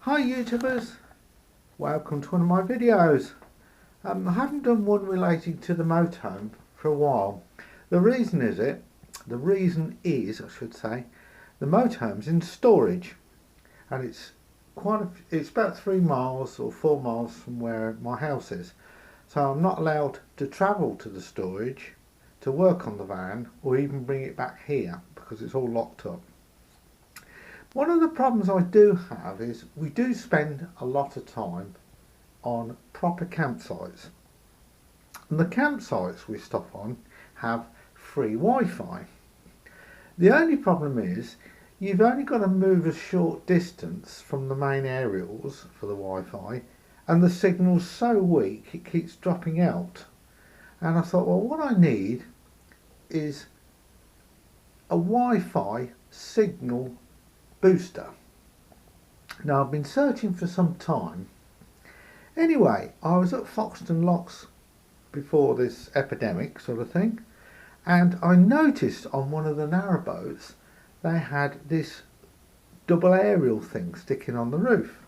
Hi YouTubers, welcome to one of my videos. I haven't done one relating to the motorhome for a while. The reason is, I should say, the motorhome's in storage, and it's about 3 miles or 4 miles from where my house is. So I'm not allowed to travel to the storage to work on the van or even bring it back here because it's all locked up. One of the problems I do have is we do spend a lot of time on proper campsites, and the campsites we stop on have free Wi-Fi. The only problem is you've only got to move a short distance from the main aerials for the Wi-Fi, and the signal's so weak it keeps dropping out. And I thought, well, what I need is a Wi-Fi signal booster. Now, I've been searching for some time. Anyway, I was at Foxton Locks before this epidemic sort of thing, and I noticed on one of the narrowboats they had this double aerial thing sticking on the roof.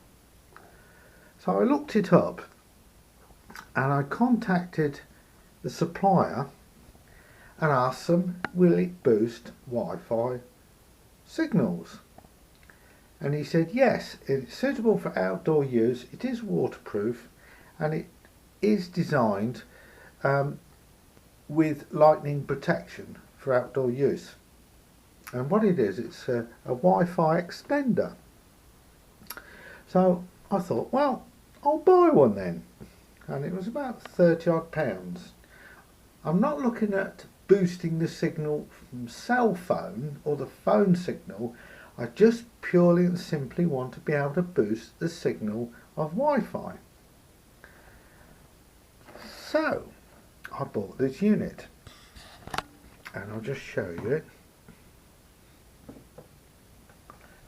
So I looked it up and I contacted the supplier and asked them, will it boost Wi-Fi signals? And he said yes, it's suitable for outdoor use, it is waterproof, and it is designed with lightning protection for outdoor use. And what it is, it's a Wi-Fi extender. So I thought, well, I'll buy one then. And it was about 30 odd pounds. I'm not looking at boosting the signal from cell phone or the phone signal. I just purely and simply want to be able to boost the signal of Wi-Fi. So I bought this unit, and I'll just show you it.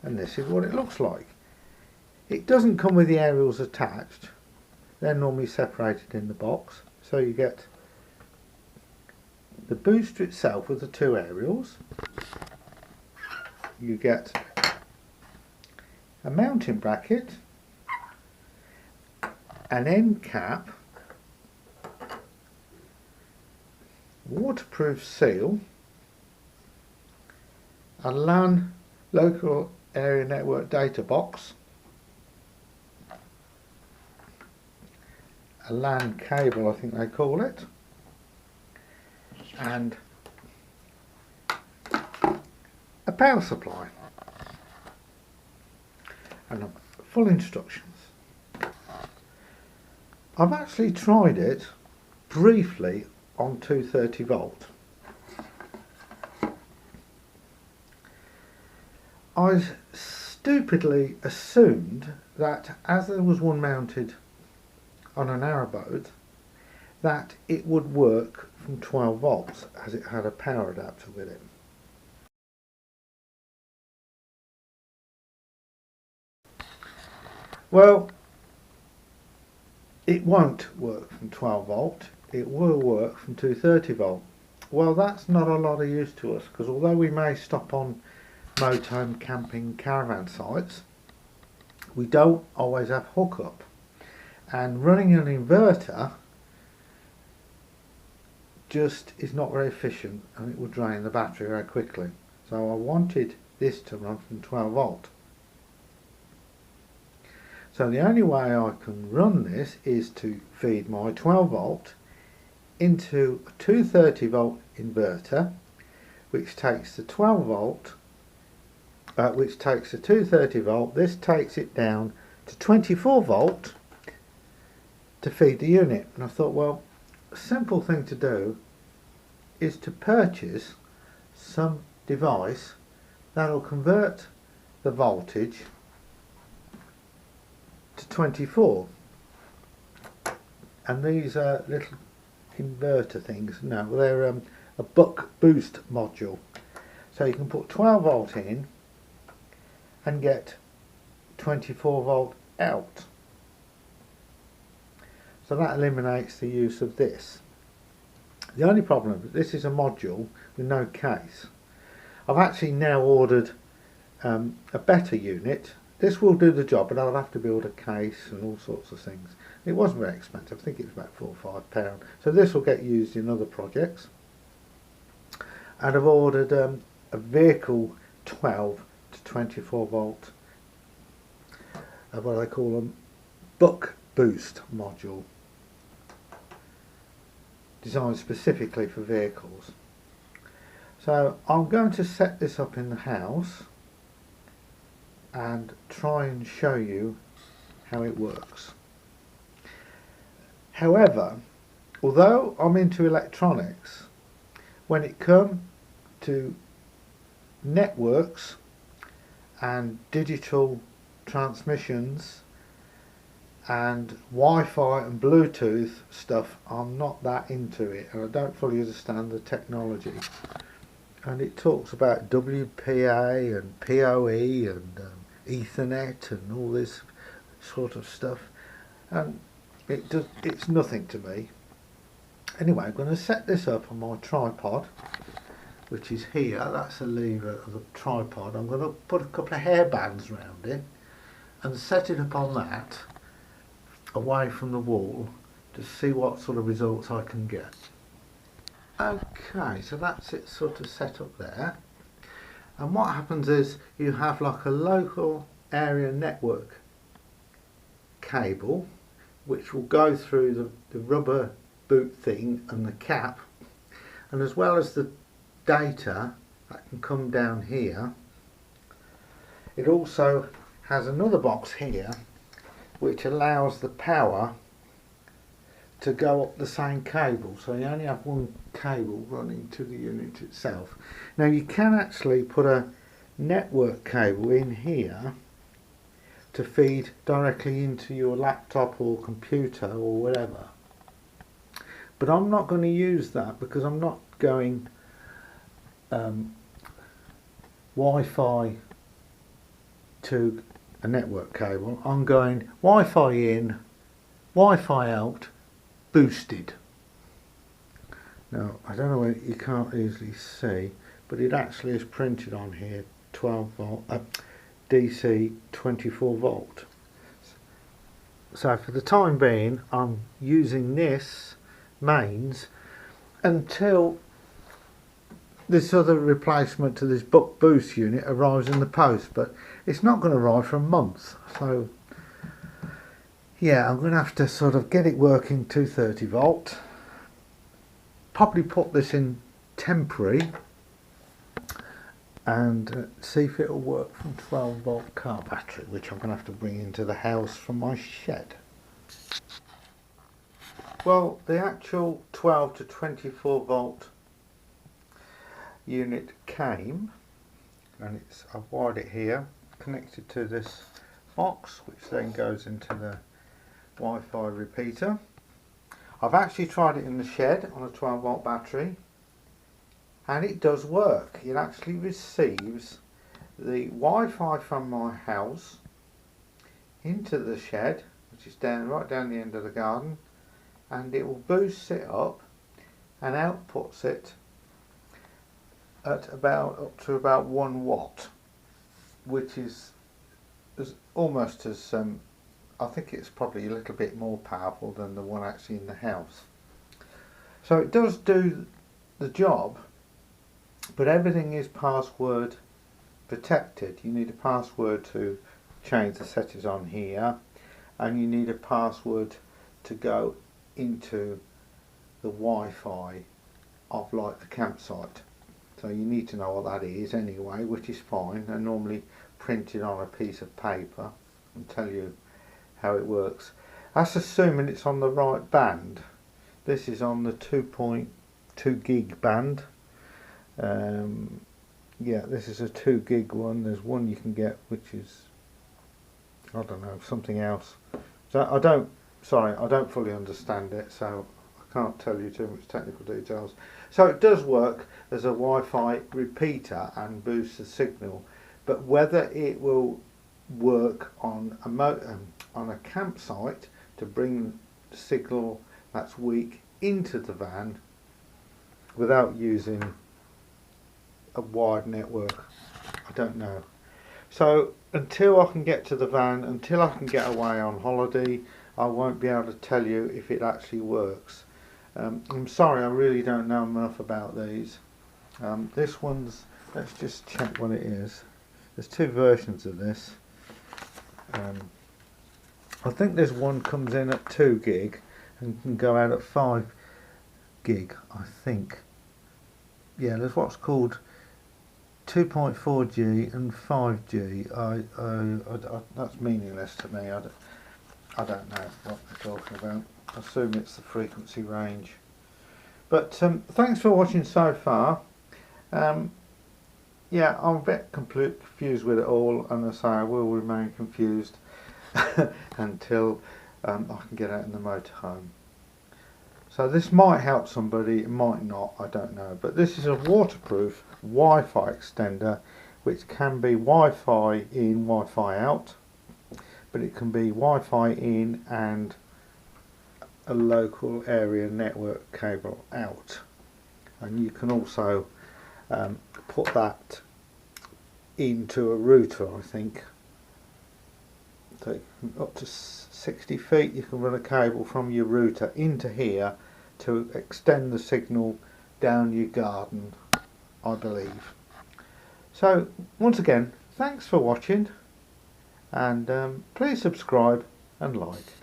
And this is what it looks like. It doesn't come with the aerials attached. They're normally separated in the box. So you get the booster itself with the 2 aerials. You get a mounting bracket, an end cap, waterproof seal, a LAN local area network data box, a LAN cable I think they call it, and a power supply, and full instructions. I've actually tried it briefly on 230 volt. I stupidly assumed that as there was one mounted on a narrowboat that it would work from 12 volts as it had a power adapter with it. Well, it won't work from 12 volt, it will work from 230 volt. Well, that's not a lot of use to us, because although we may stop on motorhome, camping, caravan sites, we don't always have hookup, and running an inverter just is not very efficient, and it will drain the battery very quickly. So I wanted this to run from 12 volt. So the only way I can run this is to feed my 12 volt into a 230 volt inverter, which takes the 12 volt, which takes the 230 volt, this takes it down to 24 volt to feed the unit. And I thought, well, a simple thing to do is to purchase some device that will convert the voltage to 24, and these are little inverter things. No, they're a buck boost module, so you can put 12 volt in and get 24 volt out. So that eliminates the use of this. The only problem is this is a module with no case. I've actually now ordered a better unit this will do the job, but I'll have to build a case and all sorts of things. It wasn't very expensive. I think it was about £4 or £5. So this will get used in other projects. And I've ordered a vehicle 12 to 24 volt, what do they call them, buck boost module, designed specifically for vehicles. So I'm going to set this up in the house and try and show you how it works. However, although I'm into electronics, when it comes to networks and digital transmissions and Wi-Fi and Bluetooth stuff, I'm not that into it, and I don't fully understand the technology. And it talks about WPA and PoE and Ethernet and all this sort of stuff, and it's nothing to me. Anyway, I'm going to set this up on my tripod, which is here. That's the lever of the tripod. I'm going to put a couple of hair bands around it and set it up on that, away from the wall, to see what sort of results I can get. Okay, so that's it sort of set up there. And what happens is you have like a local area network cable, which will go through the rubber boot thing and the cap, and as well as the data that can come down here, it also has another box here which allows the power to go up the same cable, so you only have one cable running to the unit itself. Now you can actually put a network cable in here to feed directly into your laptop or computer or whatever, but I'm not going to use that because I'm not going Wi-Fi to a network cable. I'm going Wi-Fi in, Wi-Fi out, boosted. Now I don't know whether you can't easily see, but it actually is printed on here 12 volt DC 24 volt. So for the time being I'm using this mains until this other replacement to this buck boost unit arrives in the post, but it's not going to arrive for a month, so yeah, I'm going to have to sort of get it working 230 volt, probably put this in temporary and see if it'll work from 12 volt car battery, which I'm going to have to bring into the house from my shed. Well, the actual 12 to 24 volt unit came, and I've wired it here, connected to this box, which then goes into the Wi-Fi repeater. I've actually tried it in the shed on a 12 volt battery, and it does work. It actually receives the Wi-Fi from my house into the shed, which is right down the end of the garden, and it will boost it up and outputs it at up to about 1 watt, which is almost as I think it's probably a little bit more powerful than the one actually in the house. So it does do the job, but everything is password protected. You need a password to change the settings on here, and you need a password to go into the Wi-Fi of like the campsite. So you need to know what that is anyway, which is fine. I normally print it on a piece of paper and tell you how it works. That's assuming it's on the right band. This is on the 2.2 gig band. Yeah, this is a 2 gig one. There's one you can get which is, I don't know, something else. So I don't fully understand it, so I can't tell you too much technical details. So it does work as a Wi-Fi repeater and boosts the signal, but whether it will work on a campsite to bring the signal that's weak into the van without using a wide network, I don't know. So until I can get to the van, until I can get away on holiday, I won't be able to tell you if it actually works. I'm sorry, I really don't know enough about these. This one's, let's just check what it is. There's two versions of this. I think this one comes in at 2 gig and can go out at 5 gig, I think. Yeah, there's what's called 2.4G and 5G. That's meaningless to me. I don't know what they're talking about. I assume it's the frequency range. But thanks for watching so far. Yeah, I'm a bit confused with it all, and I say I will remain confused until I can get out in the motorhome. So this might help somebody, it might not, I don't know. But this is a waterproof Wi-Fi extender, which can be Wi-Fi in, Wi-Fi out, but it can be Wi-Fi in and a local area network cable out. And you can also put that into a router, I think. So up to 60 feet you can run a cable from your router into here to extend the signal down your garden, I believe. So once again, thanks for watching, and please subscribe and like.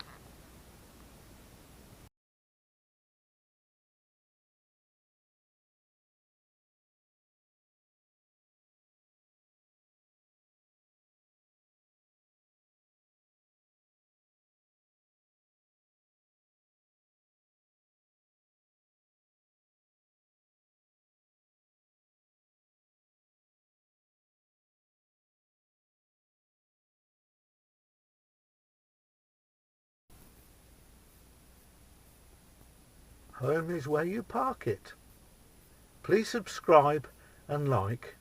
Home is where you park it. Please subscribe and like.